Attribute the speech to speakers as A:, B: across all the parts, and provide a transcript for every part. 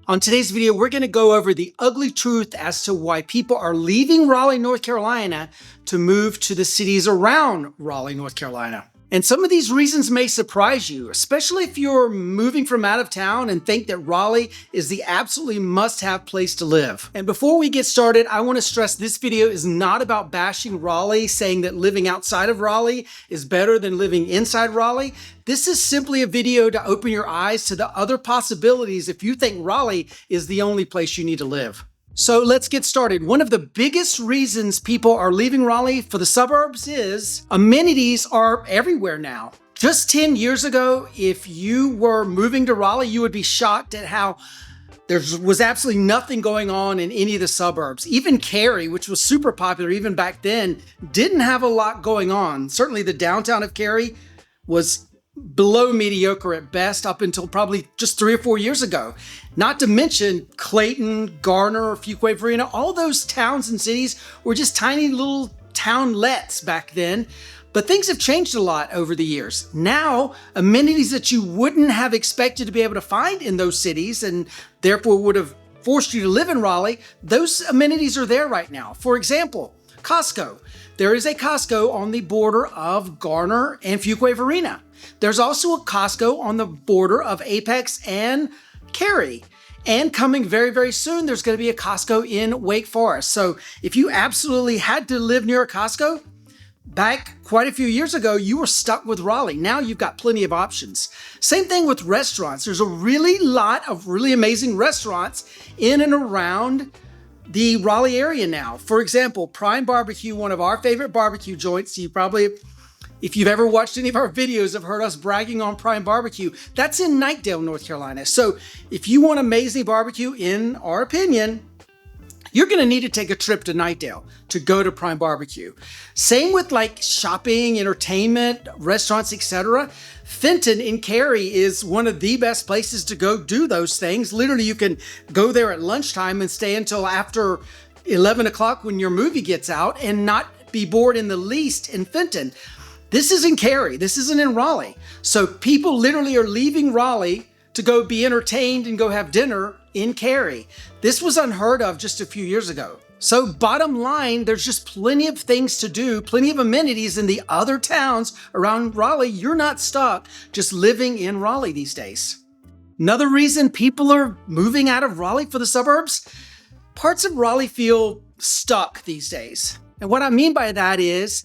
A: On today's video, we're going to go over the ugly truth as to why people are leaving Raleigh, North Carolina to move to the cities around Raleigh, North Carolina. And some of these reasons may surprise you, especially if you're moving from out of town and think that Raleigh is the absolutely must-have place to live. And before we get started, I want to stress this video is not about bashing Raleigh, saying that living outside of Raleigh is better than living inside Raleigh. This is simply a video to open your eyes to the other possibilities if you think Raleigh is the only place you need to live. So let's get started. One of the biggest reasons people are leaving Raleigh for the suburbs is amenities are everywhere now. Just 10 years ago, if you were moving to Raleigh, you would be shocked at how there was absolutely nothing going on in any of the suburbs. Even Cary, which was super popular even back then, didn't have a lot going on. Certainly the downtown of Cary was below mediocre at best up until probably just 3 or 4 years ago. Not to mention Clayton, Garner, Fuquay-Varina, all those towns and cities were just tiny little townlets back then. But things have changed a lot over the years. Now, amenities that you wouldn't have expected to be able to find in those cities and therefore would have forced you to live in Raleigh, those amenities are there right now. For example, Costco. There is a Costco on the border of Garner and Fuquay-Varina. There's also a Costco on the border of Apex and Cary. And coming very, very soon, there's going to be a Costco in Wake Forest. So if you absolutely had to live near a Costco, back quite a few years ago, you were stuck with Raleigh. Now you've got plenty of options. Same thing with restaurants. There's a lot of really amazing restaurants in and around the Raleigh area now. For example, Prime Barbecue, one of our favorite barbecue joints. You probably, if you've ever watched any of our videos, have heard us bragging on Prime Barbecue. That's in Knightdale, North Carolina. So if you want amazing barbecue, in our opinion, you're going to need to take a trip to Knightdale to go to Prime Barbecue. Same with like shopping, entertainment, restaurants, etc. Fenton in Cary is one of the best places to go do those things. Literally, you can go there at lunchtime and stay until after 11 o'clock when your movie gets out and not be bored in the least in Fenton. This is in Cary. This isn't in Raleigh. So people literally are leaving Raleigh to go be entertained and go have dinner in Cary. This was unheard of just a few years ago. So bottom line, there's just plenty of things to do, plenty of amenities in the other towns around Raleigh. You're not stuck just living in Raleigh these days. Another reason people are moving out of Raleigh for the suburbs, parts of Raleigh feel stuck these days. And what I mean by that is,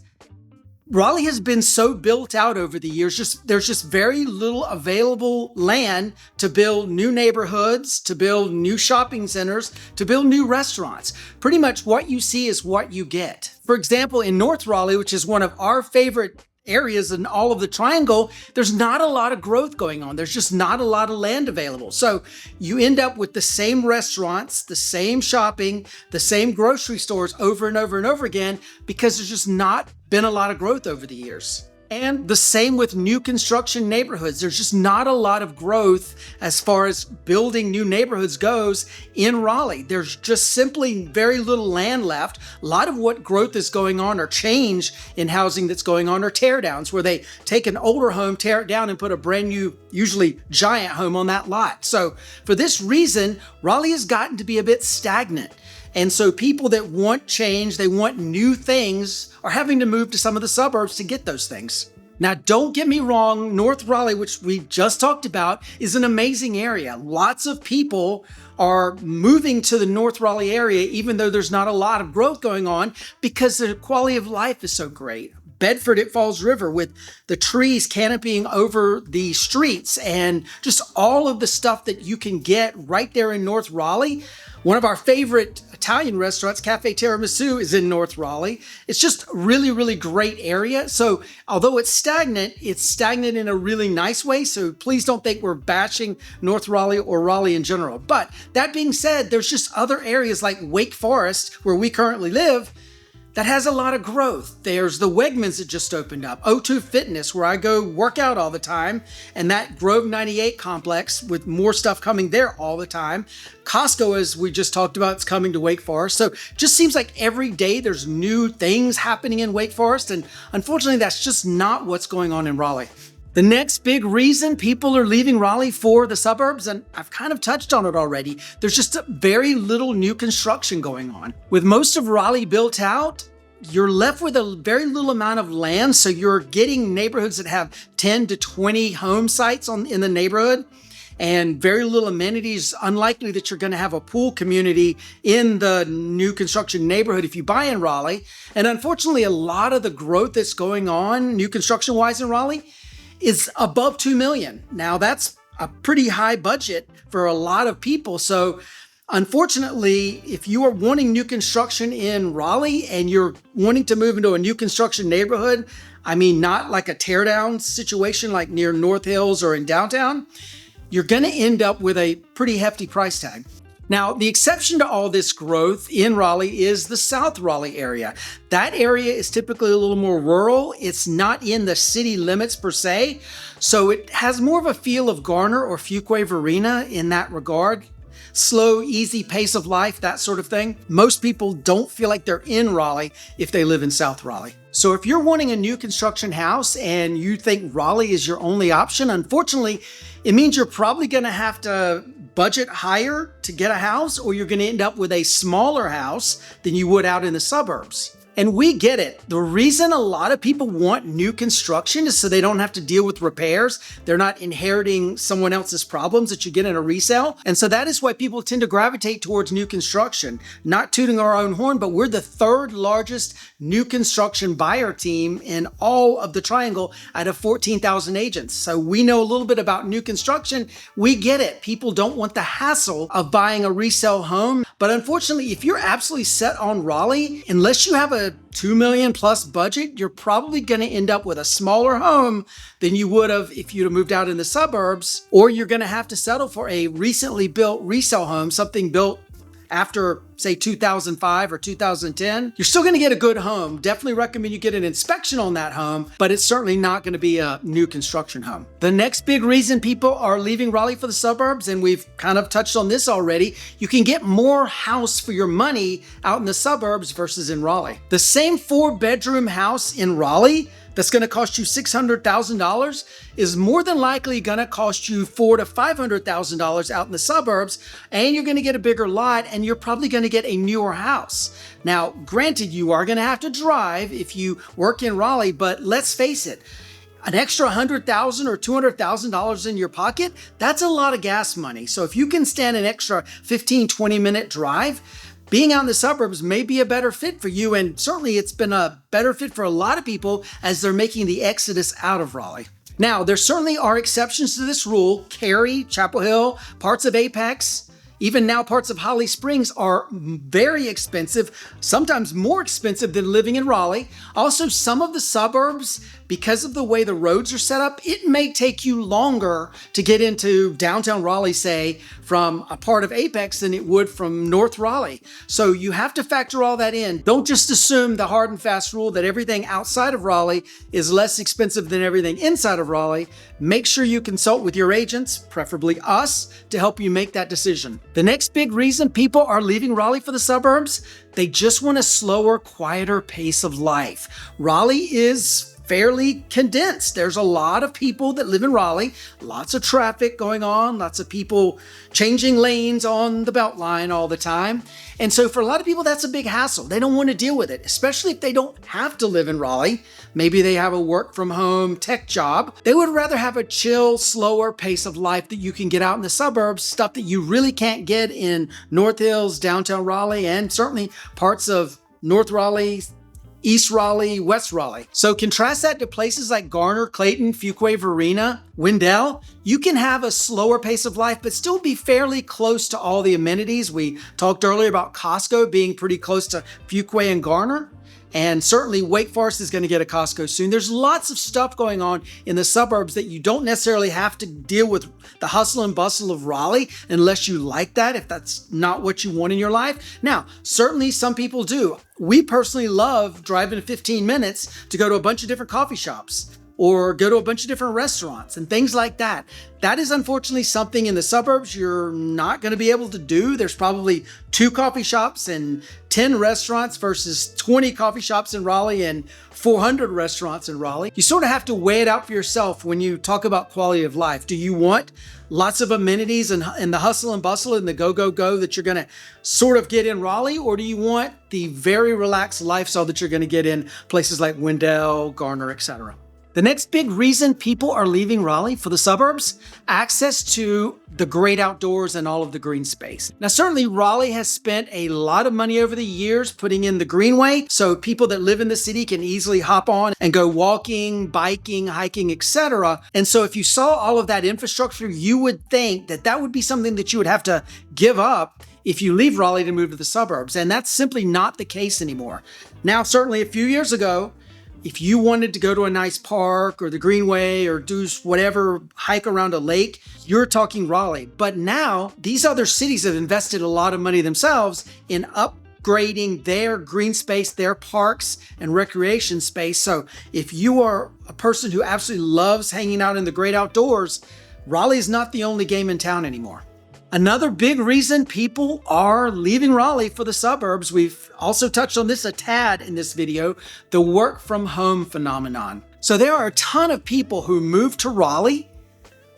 A: Raleigh has been so built out over the years, there's just very little available land to build new neighborhoods, to build new shopping centers, to build new restaurants. Pretty much what you see is what you get. For example, in North Raleigh, which is one of our favorite areas in all of the triangle, there's not a lot of growth going on. There's just not a lot of land available. So you end up with the same restaurants, the same shopping, the same grocery stores over and over and over again because there's just not been a lot of growth over the years. And the same with new construction neighborhoods. There's just not a lot of growth as far as building new neighborhoods goes in Raleigh. There's just simply very little land left. A lot of what growth is going on or change in housing that's going on are tear downs, where they take an older home, tear it down, and put a brand new, usually giant home on that lot. So for this reason, Raleigh has gotten to be a bit stagnant. And so people that want change, they want new things, are having to move to some of the suburbs to get those things. Now, don't get me wrong, North Raleigh, which we just talked about, is an amazing area. Lots of people are moving to the North Raleigh area, even though there's not a lot of growth going on, because the quality of life is so great. Bedford at Falls River with the trees canopying over the streets and just all of the stuff that you can get right there in North Raleigh. One of our favorite Italian restaurants, Cafe Tiramisu, is in North Raleigh. It's just a really, really great area. So although it's stagnant in a really nice way. So please don't think we're bashing North Raleigh or Raleigh in general. But that being said, there's just other areas like Wake Forest, where we currently live, that has a lot of growth. There's the Wegmans that just opened up, O2 Fitness, where I go work out all the time, and that Grove 98 complex with more stuff coming there all the time. Costco, as we just talked about, is coming to Wake Forest. So it just seems like every day there's new things happening in Wake Forest, and unfortunately that's just not what's going on in Raleigh. The next big reason people are leaving Raleigh for the suburbs, and I've kind of touched on it already, there's just very little new construction going on. With most of Raleigh built out, you're left with a very little amount of land, so you're getting neighborhoods that have 10 to 20 home sites in the neighborhood, and very little amenities. Unlikely that you're going to have a pool community in the new construction neighborhood if you buy in Raleigh. And unfortunately, a lot of the growth that's going on new construction wise in Raleigh is above $2 million. Now that's a pretty high budget for a lot of people. So unfortunately, if you are wanting new construction in Raleigh and you're wanting to move into a new construction neighborhood, I mean, not like a tear down situation like near North Hills or in downtown, you're going to end up with a pretty hefty price tag. Now, the exception to all this growth in Raleigh is the South Raleigh area. That area is typically a little more rural. It's not in the city limits per se, so it has more of a feel of Garner or Fuquay-Varina in that regard. Slow, easy pace of life, that sort of thing. Most people don't feel like they're in Raleigh if they live in South Raleigh. So if you're wanting a new construction house and you think Raleigh is your only option, unfortunately, it means you're probably going to have to budget higher to get a house, or you're going to end up with a smaller house than you would out in the suburbs. And we get it. The reason a lot of people want new construction is so they don't have to deal with repairs. They're not inheriting someone else's problems that you get in a resale. And so that is why people tend to gravitate towards new construction. Not tooting our own horn, but we're the third largest new construction buyer team in all of the Triangle out of 14,000 agents. So we know a little bit about new construction. We get it. People don't want the hassle of buying a resale home. But unfortunately, if you're absolutely set on Raleigh, unless you have a $2 million plus budget, you're probably going to end up with a smaller home than you would have if you'd have moved out in the suburbs, or you're going to have to settle for a recently built resale home, something built after, say, 2005 or 2010. You're still going to get a good home. Definitely recommend you get an inspection on that home, but it's certainly not going to be a new construction home. The next big reason people are leaving Raleigh for the suburbs, and we've kind of touched on this already, you can get more house for your money out in the suburbs versus in Raleigh. The same 4-bedroom house in Raleigh that's going to cost you $600,000 is more than likely going to cost you $400,000 to $500,000 out in the suburbs, and you're going to get a bigger lot, and you're probably going to get a newer house. Now, granted, you are going to have to drive if you work in Raleigh, but let's face it, an extra $100,000 or $200,000 in your pocket, that's a lot of gas money. So if you can stand an extra 15-20 minute drive, being out in the suburbs may be a better fit for you, and certainly it's been a better fit for a lot of people as they're making the exodus out of Raleigh. Now, there certainly are exceptions to this rule. Cary, Chapel Hill, parts of Apex, even now parts of Holly Springs are very expensive, sometimes more expensive than living in Raleigh. Also, some of the suburbs, because of the way the roads are set up, it may take you longer to get into downtown Raleigh, say, from a part of Apex than it would from North Raleigh. So you have to factor all that in. Don't just assume the hard and fast rule that everything outside of Raleigh is less expensive than everything inside of Raleigh. Make sure you consult with your agents, preferably us, to help you make that decision. The next big reason people are leaving Raleigh for the suburbs, they just want a slower, quieter pace of life. Raleigh is fairly condensed. There's a lot of people that live in Raleigh, lots of traffic going on, lots of people changing lanes on the Beltline all the time. And so for a lot of people, that's a big hassle. They don't want to deal with it, especially if they don't have to live in Raleigh. Maybe they have a work from home tech job. They would rather have a chill, slower pace of life that you can get out in the suburbs, stuff that you really can't get in North Hills, downtown Raleigh, and certainly parts of North Raleigh, East Raleigh, West Raleigh. So contrast that to places like Garner, Clayton, Fuquay-Varina, Wendell. You can have a slower pace of life, but still be fairly close to all the amenities. We talked earlier about Costco being pretty close to Fuquay and Garner. And certainly Wake Forest is going to get a Costco soon. There's lots of stuff going on in the suburbs that you don't necessarily have to deal with the hustle and bustle of Raleigh unless you like that, if that's not what you want in your life. Now, certainly some people do. We personally love driving 15 minutes to go to a bunch of different coffee shops, or go to a bunch of different restaurants and things like that. That is unfortunately something in the suburbs you're not going to be able to do. There's probably 2 coffee shops and 10 restaurants versus 20 coffee shops in Raleigh and 400 restaurants in Raleigh. You sort of have to weigh it out for yourself when you talk about quality of life. Do you want lots of amenities and the hustle and bustle and the go that you're going to sort of get in Raleigh? Or do you want the very relaxed lifestyle that you're going to get in places like Wendell, Garner, etc.? The next big reason people are leaving Raleigh for the suburbs, access to the great outdoors and all of the green space. Now, certainly Raleigh has spent a lot of money over the years putting in the greenway, so people that live in the city can easily hop on and go walking, biking, hiking, etc. And so if you saw all of that infrastructure, you would think that that would be something that you would have to give up if you leave Raleigh to move to the suburbs. And that's simply not the case anymore. Now, certainly a few years ago, if you wanted to go to a nice park or the Greenway or do whatever, hike around a lake, you're talking Raleigh. But now these other cities have invested a lot of money themselves in upgrading their green space, their parks and recreation space. So if you are a person who absolutely loves hanging out in the great outdoors, Raleigh is not the only game in town anymore. Another big reason people are leaving Raleigh for the suburbs, we've also touched on this a tad in this video, the work from home phenomenon. So there are a ton of people who move to Raleigh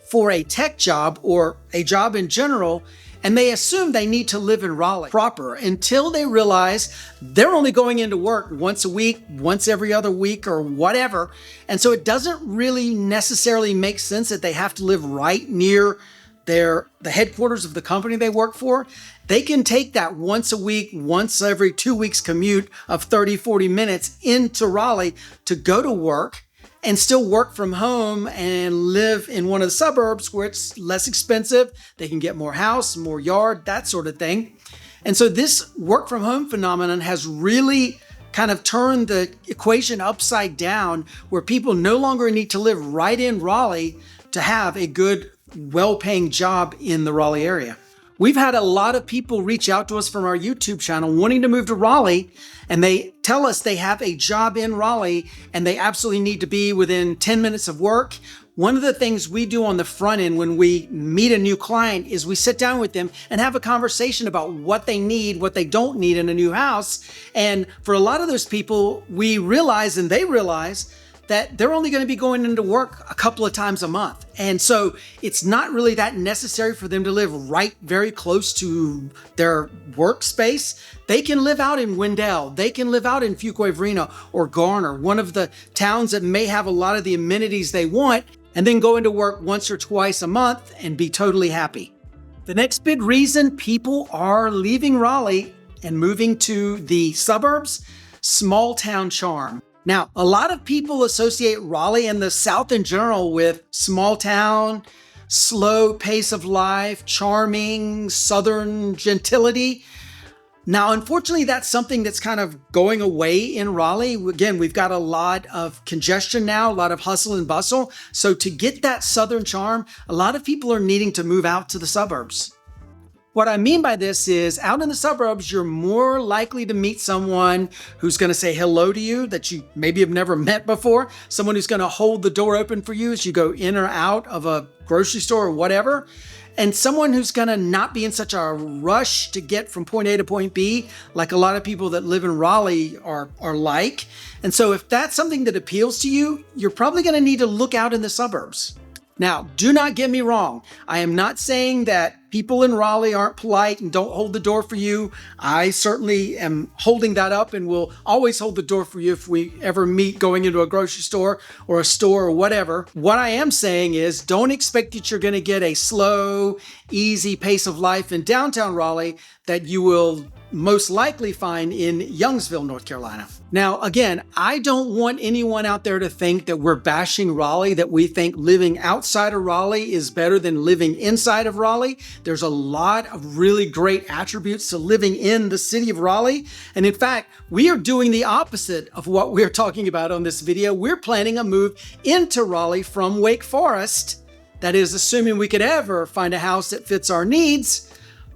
A: for a tech job or a job in general, and they assume they need to live in Raleigh proper until they realize they're only going into work once a week, once every other week, or whatever. And so it doesn't really necessarily make sense that they have to live right near the headquarters of the company they work for. They can take that once a week, once every 2 weeks commute of 30, 40 minutes into Raleigh to go to work and still work from home and live in one of the suburbs where it's less expensive. They can get more house, more yard, that sort of thing. And so this work from home phenomenon has really kind of turned the equation upside down, where people no longer need to live right in Raleigh to have a good, well-paying job in the Raleigh area. We've had a lot of people reach out to us from our YouTube channel wanting to move to Raleigh, and they tell us they have a job in Raleigh and they absolutely need to be within 10 minutes of work. One of the things we do on the front end when we meet a new client is we sit down with them and have a conversation about what they need, what they don't need in a new house. And for a lot of those people, we realize, and they realize, that they're only going to be going into work a couple of times a month. And so it's not really that necessary for them to live right very close to their workspace. They can live out in Wendell. They can live out in Fuquay-Varina or Garner, one of the towns that may have a lot of the amenities they want, and then go into work once or twice a month and be totally happy. The next big reason people are leaving Raleigh and moving to the suburbs, small town charm. Now, a lot of people associate Raleigh and the South in general with small town, slow pace of life, charming Southern gentility. Now, unfortunately, that's something that's kind of going away in Raleigh. Again, we've got a lot of congestion now, a lot of hustle and bustle. So to get that Southern charm, a lot of people are needing to move out to the suburbs. What I mean by this is, out in the suburbs, you're more likely to meet someone who's going to say hello to you that you maybe have never met before, someone who's going to hold the door open for you as you go in or out of a grocery store or whatever, and someone who's going to not be in such a rush to get from point A to point B, like a lot of people that live in Raleigh are like. And so if that's something that appeals to you, you're probably going to need to look out in the suburbs. Now, do not get me wrong. I am not saying that people in Raleigh aren't polite and don't hold the door for you. I certainly am holding that up and will always hold the door for you if we ever meet going into a grocery store or a store or whatever. What I am saying is, don't expect that you're going to get a slow, easy pace of life in downtown Raleigh that you will most likely find in Youngsville, North Carolina. Now, again, I don't want anyone out there to think that we're bashing Raleigh, that we think living outside of Raleigh is better than living inside of Raleigh. There's a lot of really great attributes to living in the city of Raleigh. And in fact, we are doing the opposite of what we're talking about on this video. We're planning a move into Raleigh from Wake Forest. That is, assuming we could ever find a house that fits our needs.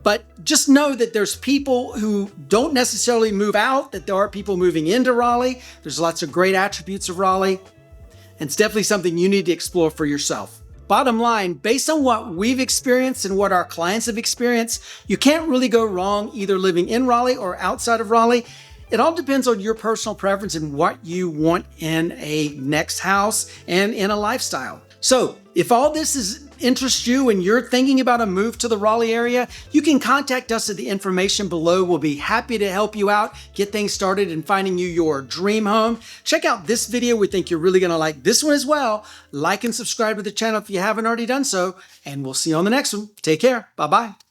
A: But just know that there's people who don't necessarily move out, that there are people moving into Raleigh. There's lots of great attributes of Raleigh. And it's definitely something you need to explore for yourself. Bottom line, based on what we've experienced and what our clients have experienced, you can't really go wrong either living in Raleigh or outside of Raleigh. It all depends on your personal preference and what you want in a next house and in a lifestyle. So if all this interests you and you're thinking about a move to the Raleigh area, you can contact us at the information below. We'll be happy to help you out, get things started in finding you your dream home. Check out this video. We think you're really going to like this one as well. Like and subscribe to the channel if you haven't already done so, and we'll see you on the next one. Take care. Bye-bye.